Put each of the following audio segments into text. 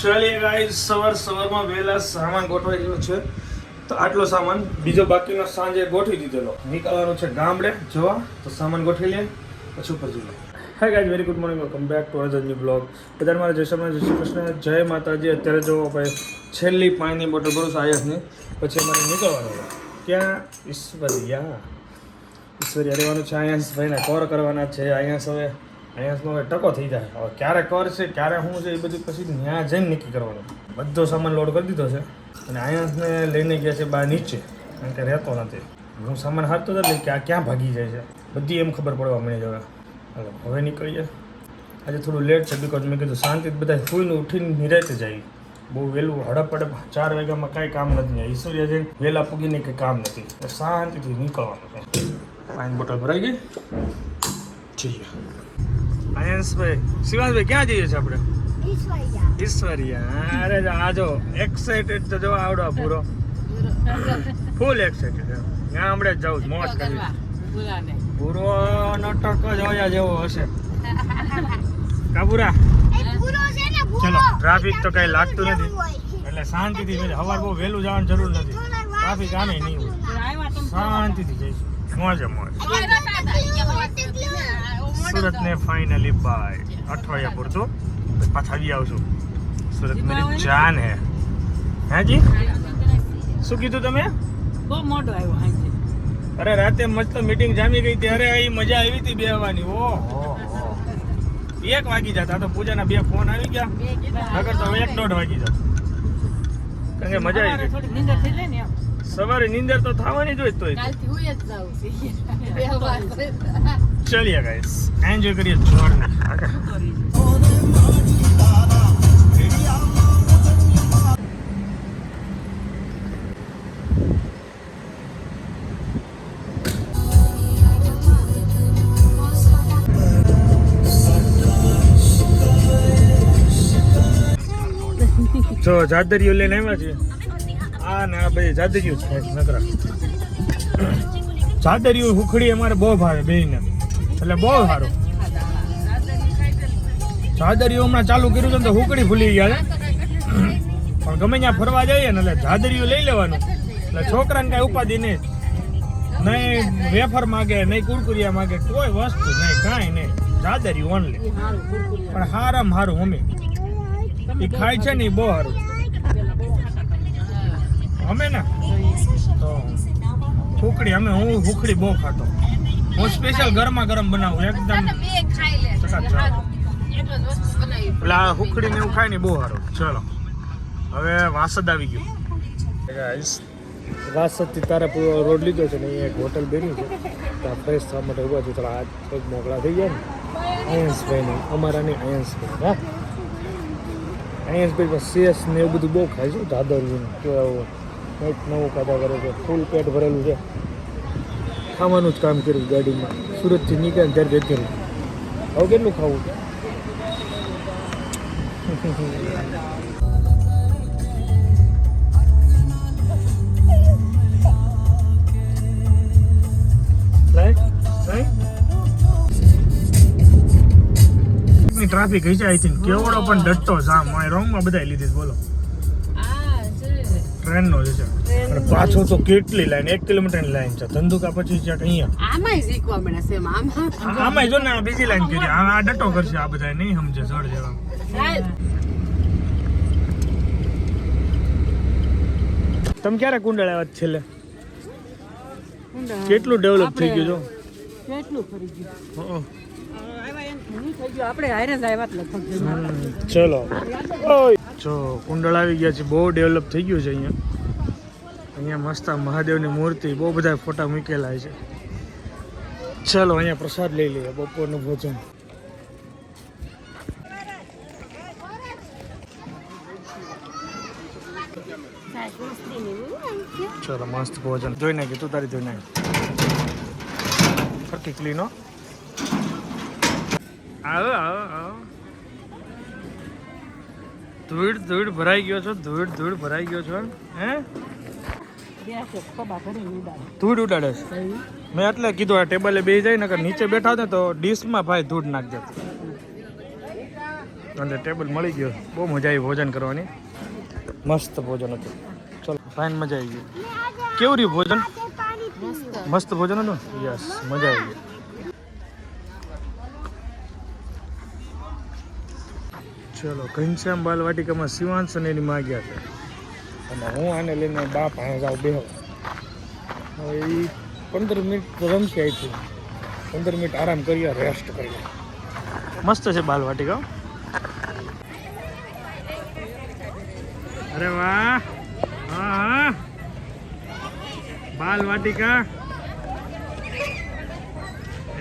ચાલીએ ગાઈસ, સવારમાં વહેલા સામાન ગોઠવાઈ ગયો છે. તો આટલો સામાન બીજો બાકીનો સાંજે ગોઠવી દીધેલો. નીકળવાનું છે ગામડે જોવા, તો સામાન ગોઠવી લે પછી ઉપર જઈએ. Hi guys, very good morning, welcome back to another new blog. બધાને મારા જય શ્રી કૃષ્ણ, જય માતાજી. અત્યારે જો ભાઈ છેલ્લી પાણીની બોટલ ભરું છું આયાસની, પછી અમારે નીકળવાનું છે. ક્યાં? ઈશ્વરિયા રહેવાનું છે. આયાસ ભાઈને કોર કરવાના છે. આયાસ હવે અહીંયાનો હવે ટકો થઈ જાય. હવે ક્યારે કરશે ક્યારે શું છે એ બધું પછી ત્યાં જઈને નક્કી કરવાનું. બધો સામાન લોડ કરી દીધો છે અને અહીંયાને લઈને ગયા છે બહાર નીચે, કારણ કે રહેતો નથી. હું સામાન હારતો હતો કે આ ક્યાં ભાગી જાય છે બધી એમ ખબર પડવા મળી જાય. હવે નીકળીએ. આજે થોડું લેટ છે બિકોઝ મેં કીધું શાંતિથી બધા ફૂઈને ઉઠીને નિરાતે જાય. બહુ વહેલું હડપ 4 વાગ્યામાં કાંઈ કામ નથી. ઈશ્વરિયા જઈને વહેલા પૂગીને કંઈ કામ નથી. શાંતિથી નીકળવાનું છે. પાણી બોટલ ભરાઈ ગઈ. જઈએ. આયંશભાઈ, શિવાંશભાઈ ક્યાં જઈએ છીએ આપણે? ઈશ્વરિયા. અરે આજો એક્સાઇટેડ તો જો આવડો પૂરો ફૂલ એક્સાઇટેડ. ત્યાં હમણાં જ જાઉં મોજ કરી. પૂરો નટક જ હોયા જેવો હશે કાબુરા. ચલો, ટ્રાફિક તો કઈ લાગતું નથી એટલે શાંતિથી સવાર બહુ વહેલું જવાની જરૂર નથી. ટ્રાફિક આમે નહીં હોય, શાંતિથી જઈશું. મોજે મોજ. સુરત ને ફાઇનલી બાય અઠવાડિયા પૂરતું પાછા આવી આવશું. સુરત મારી જાન હે. હા જી, શું કીધું તમે? બહુ મોટો આવ્યો. અરે રાતે મસ્ત મીટિંગ જામી ગઈ ત્યારે એ મજા આવી હતી બેહવાની. ઓહો, 1 વાગી જતા તો પૂજાના 2 ફોન આવી ગયા, નકર તો 1-1.5 વાગી જતા. કારણ કે મજા આવી ગઈ. નીંદર થઈ જાય ને. સવારે નીંદર તો થવાની જ હોય. તોય કાલથી હું જ જાઉં છું. ચલીએ ગાઈસ, એન્જોય કરીએ જોરને. જો જાદરિયો લઈને આવ્યા છે. આ ને આ બધી જાદરિયો છે નકરા. જાદરિયો હુખડી અમારે બહુ ભાવે બેયને, એટલે બહુ સારું. જાદરિયો હમણાં ચાલુ કર્યું છે ને તો હુકડી ભૂલી ગયા છે. પણ ગમે ત્યાં ફરવા જઈએ ને એટલે જાદરિયો લઈ લેવાનું. એટલે છોકરાને કાંઈ ઉપાધિ નહીં. નહીં વેફર માગે, નહીં કુરકુરિયા માગે, કોઈ વસ્તુ નહીં, કાંઈ નહીં. જાદરિયું ઓનલી. પણ હારામાં હારું મમ્મી એ ખાય છે ને એ બહુ સારું. અમે ને તો હુકડી હું હુકડી બહુ ખાતો. હું સ્પેશિયલ ગરમા ગરમ બનાવું એકદમ. એટલે આ હુકડી ને એવું ખાય ને બહુ સારું. ચલો, હવે વાસદ આવી ગયું. વાસદથી તારે પૂરો રોડ લીધો છે ને અહીંયા એક હોટલ બની છે. ત્યાં ફ્રેશ થવા માટે ઉભા છે. થોડા હાથ પગ મોકળા થઈ જાય ને. આયંશભાઈ અમારા નહીં, આયંશભાઈ. હા, આયંશભાઈ શેષ ને એવું બધું બહુ ખાય છે. દાદરનું કેવું કંઈક નવું ખાધા કરે છે. ફૂલ પેટ ભરેલું છે. ખાવાનું જ કામ કર્યું ગાડીમાં. સુરતથી નીકળે ને ત્યારે કર્યું. હવે કેટલું ખાવું? ટ્રાફિક હશે આઈ થિંક. કેવડો પણ ડટતો જામ રોંગમાં બધા લીધી. બોલો, ટ્રેનનો જ છે. અને પાછો તો કેટલી લાઈન, 1 કિલોમીટરની લાઈન છે. ધંધુકા પછી છે અહીંયા. આમાં જો ને બીજી લાઈન કરી. આ ડટો કરશે. આ બધા નહીં સમજે જડ જેવા. તમે ક્યારે કુંડળ આવ્યા છેલ્લે? કેટલું ડેવલપ થઈ ગયું? જો કેટલું ફરી ગયું. ચલો, જો કુંડળ આવી ગયા છે. બહુ ડેવલપ થઈ ગયું છે અહીંયા મસ્ત મહાદેવની મૂર્તિ, બહુ બધા ફોટા મૂકેલા છે. ચલો, અહીંયા પ્રસાદ લઈ લઈએ, બપોરનું ભોજન. ચલો, મસ્ત ભોજન. જોઈ નાખી તું, તારી જોઈ નાખી. ફરતી ક્લીનો. આવો આવો આવો. ધૂળ ભરાઈ ગયો છો. ધૂળ ભરાઈ ગયો છો. હે, ધૂળ ઉડાડે છે. મેં એટલે કીધું આ ટેબલે બેસી જાય ને, નીચે બેઠા હતા તો ડીશમાં ભાઈ ધૂળ નાખી દેતો. અને ટેબલ મળી ગયો. બહુ મજા આવી ભોજન કરવાની. મસ્ત ભોજન હતું. ચલો ફાઇન, મજા આવી ગઈ. કેવું રહ્યું ભોજન? મસ્ત ભોજન હતું. યસ, મજા આવી ગઈ. ચલો ઘનશ્યામ બાલવાટિકામાં શિવાંશ અને એની માં ગયા છે અને હું આને લઈને બાપ અહીંયા જાઉં બેહો. હવે એ 15 મિનિટ રમશે. અહીંથી 15 મિનિટ આરામ કરીએ, રેસ્ટ કરીએ. મસ્ત છે બાલવાટિકા. અરે વાહ, હા હા, બાલવાટિકા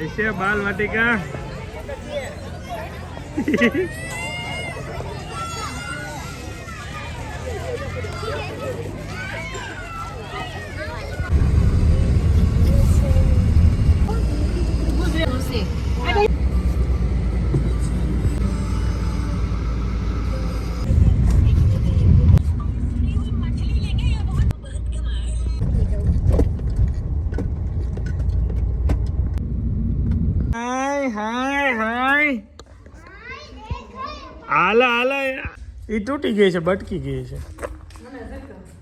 ऐसे बालवाटिका. હાલા એ તૂટી ગઈ છે, બટકી ગઈ છે.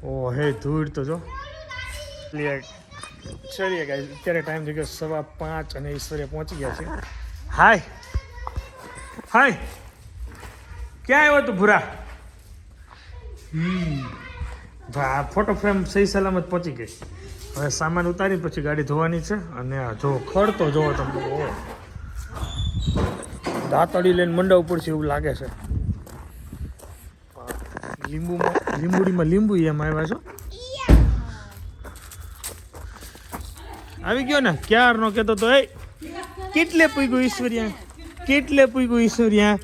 ઓ હે ધૂળ તો જો. ચલીએ ગાઈસ, અત્યારે ટાઈમ થઈ ગયો 5:15 અને ઈશ્વરીય પહોંચી ગયા છે. હાય હાય, ક્યાં આવ્યો તું ભૂરા? ફોટો ફ્રેમ સહી સલામત પહોંચી ગઈ. હવે સામાન ઉતારી પછી ગાડી ધોવાની છે. અને જો ખડ તો જોવો તમે, દાંતડી લઈને મંડા ઉપર છે એવું લાગે છે. લીંબુડીમાં લીંબુ એમ આવ્યા છો. આવી ગયો ને, ક્યારનો કહેતો તો એ કેટલે પૂગ્યું ઈશ્વરિયા, કેટલે પૂગ્યું ઈશ્વરિયા.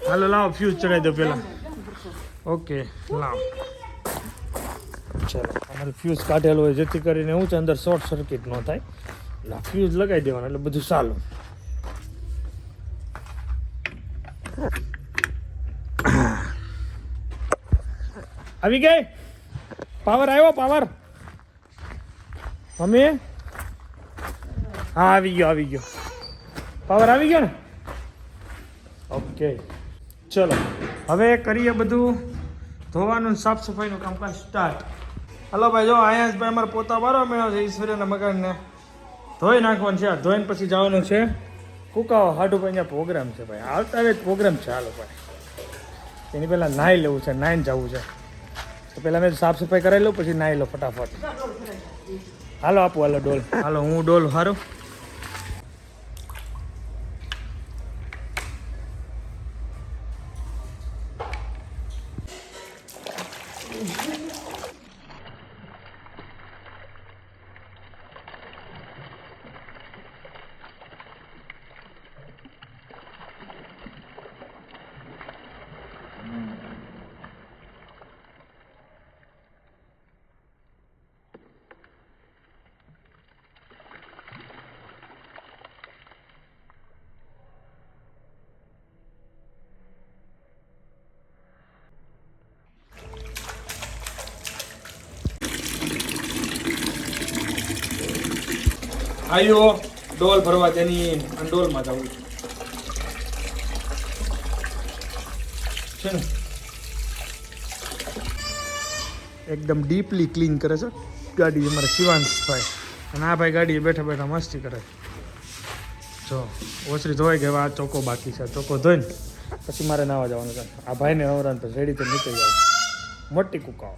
હાલો લાવો ફ્યુઝ ચડાવી દો પેલા. ઓકે લાવો, ચલો. અમારે ફ્યુઝ કાઢેલો હોય જેથી કરીને શું છે અંદર શોર્ટ સર્કિટ ન થાય. એટલે ફ્યુઝ લગાવી દેવાનું એટલે બધું ચાલું. આવી ગઈ? પાવર આવ્યો? Power mummy? હા આવી ગયો. પાવર આવી ગયો ને? ઓકે ચલો હવે કરીએ બધું ધોવાનું, સાફ સફાઈનું કામકાજ સ્ટાર્ટ. હલો ભાઈ, જો અહીંયા જ ભાઈ અમારે પોતા વારો મેળો છે. ઈશ્વરીના મકાનને ધોઈ નાખવાનું છે. ધોઈને પછી જવાનું છે કુકાઓ હાડું. ભાઈ અહીંયા પ્રોગ્રામ છે ભાઈ, આવતા આવે પ્રોગ્રામ છે. હાલો ભાઈ, એની પહેલાં નાહી લેવું છે, નાહીને જવું છે. તો પહેલાં મેં સાફ સફાઈ કરાવી લઉં, પછી નાહી લો ફટાફટ. હાલો આપું, હાલો ડોલ. હાલો હું ડોલ હારું. આયો ડોલ ભરવા તેની ડોલમાં જવું છે ને. એકદમ ડીપલી ક્લીન કરે છે ગાડી અમારા શિવાંશભાઈ. અને આ ભાઈ ગાડીએ બેઠા બેઠા મસ્તી કરે. જો ઓસરી ધોવાઈ ગઈ, આ ચોખ્ખો બાકી છે. ચોખ્ખો ધોઈને પછી મારે નાવા જવાનું છે. આ ભાઈને નવરાન પછી રેડી તો નીકળી જાવ. મોટી કુકાઓ.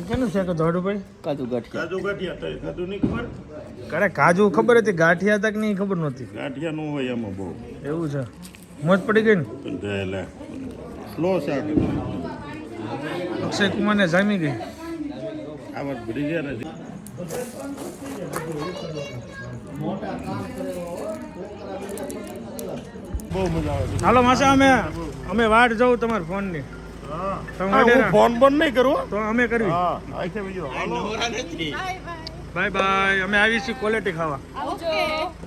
કેનું છે કે દોડું ભાઈ? કાજુ ગાંઠિયા નહીં ખબર? કરે કાજુ ખબર હતી, ગાંઠિયા તક નહીં ખબર નહોતી. ગાંઠિયા નું હોય એમાં બહુ એવું છે. મોજ પડી ગઈ ને? સ્લો શાક. અક્ષય કુમારને જામી ગઈ. આ વાત ભરી ગયા નથી. બહુ મજા આવે. હાલો માસા, અમે વાટ જવું તમારા ફોનની. ફોન બંધ નહીં કરવો તો અમે કરવી. Bye bye. અમે આવી છીએ ક્વોલિટી ખાવા.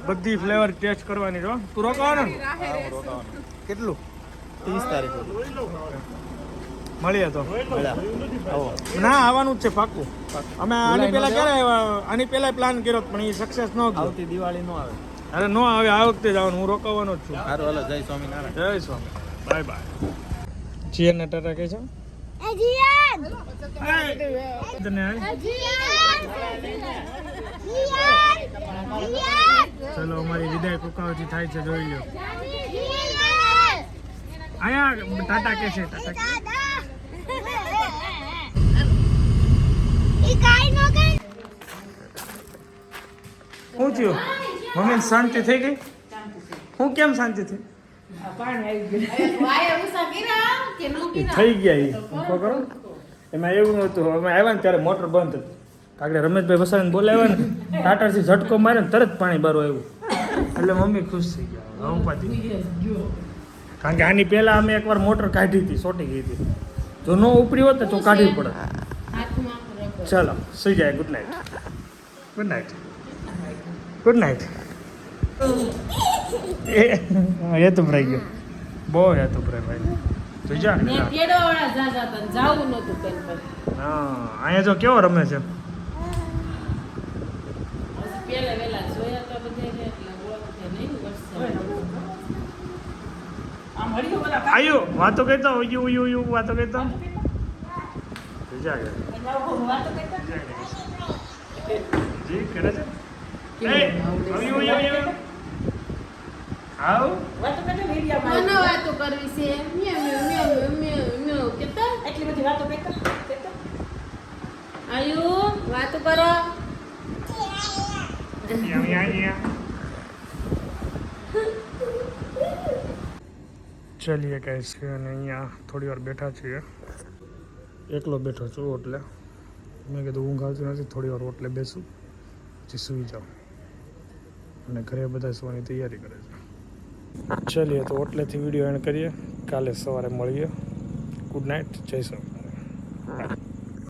બધી ફ્લેવર ટેસ્ટ કરવાની છો. તું રોકાવાનો ને? કેટલું? 30 તારીખે. મળીએ તો ના આવવાનું જ છે પાક્કું અમે આની પહેલા ક્યારે આવ્યા આની પહેલા પ્લાન કર્યો પણ એ સક્સેસ ન ગયો આવતી દિવાળી નો આવે અરે નો આવે આ વખતે જ આવવાનું હું રોકાવાનો જ છું સારું હાલો જય સ્વામિનારાયણ જય સ્વામી બાય બાય જીએન ને ટાટા કહે છે તને ચલો અમારી વિદાય કુકાવથી થાય છે જોઈ લો આયા ટાટા કે છે ટાટા કે શું થયું મમ્મી શાંતિ થઈ ગઈ હું કેમ શાંતિ થઈ થઈ ગયા એ કરો એમાં એવું નહોતું અમે આવ્યા ને ત્યારે મોટર બંધ હતી કાકડે રમેશભાઈ વસાવીને બોલાવ્યા ને ટાટાથી ઝટકો મારે ને તરત પાણી બારું આવ્યું એટલે મમ્મી ખુશ થઈ ગયા ઉપાધી કારણ કે આની પહેલા અમે એકવાર મોટર કાઢી હતી સોટી ગઈ હતી જો ન ઉપરી હોત તો કાઢવી પડે ચાલો સુઈ જાય good night good night good night એ તો ભરાઈ ગયો બહુ એ તો ભરાય ભાઈ સુઈ જા હા અહીંયા જો કેવો રમે છે આયુ વાતો કહેતો ઉયુ ઉયુ ઉયુ વાતો કહેતો જી કરે છે એ ઉયુ ઉયુ ઉયુ આવ વાતો કરવી છે એટલી બધી વાતો કરતા આયુ વાતો કરો ચલીએ ગાઈસ કે અને અહીંયા થોડી વાર બેઠા છીએ એકલો બેઠો છું એટલે મેં કીધું ઊંઘ આવતી નથી થોડી વાર ઓટલે બેસું પછી સૂઈ જાઉં અને ઘરે બધા સુવાની તૈયારી કરે છે ચલીએ તો ઓટલેથી વિડીયો એન્ડ કરીએ કાલે સવારે મળીએ ગુડ નાઇટ જય સ્વામિનારાયણ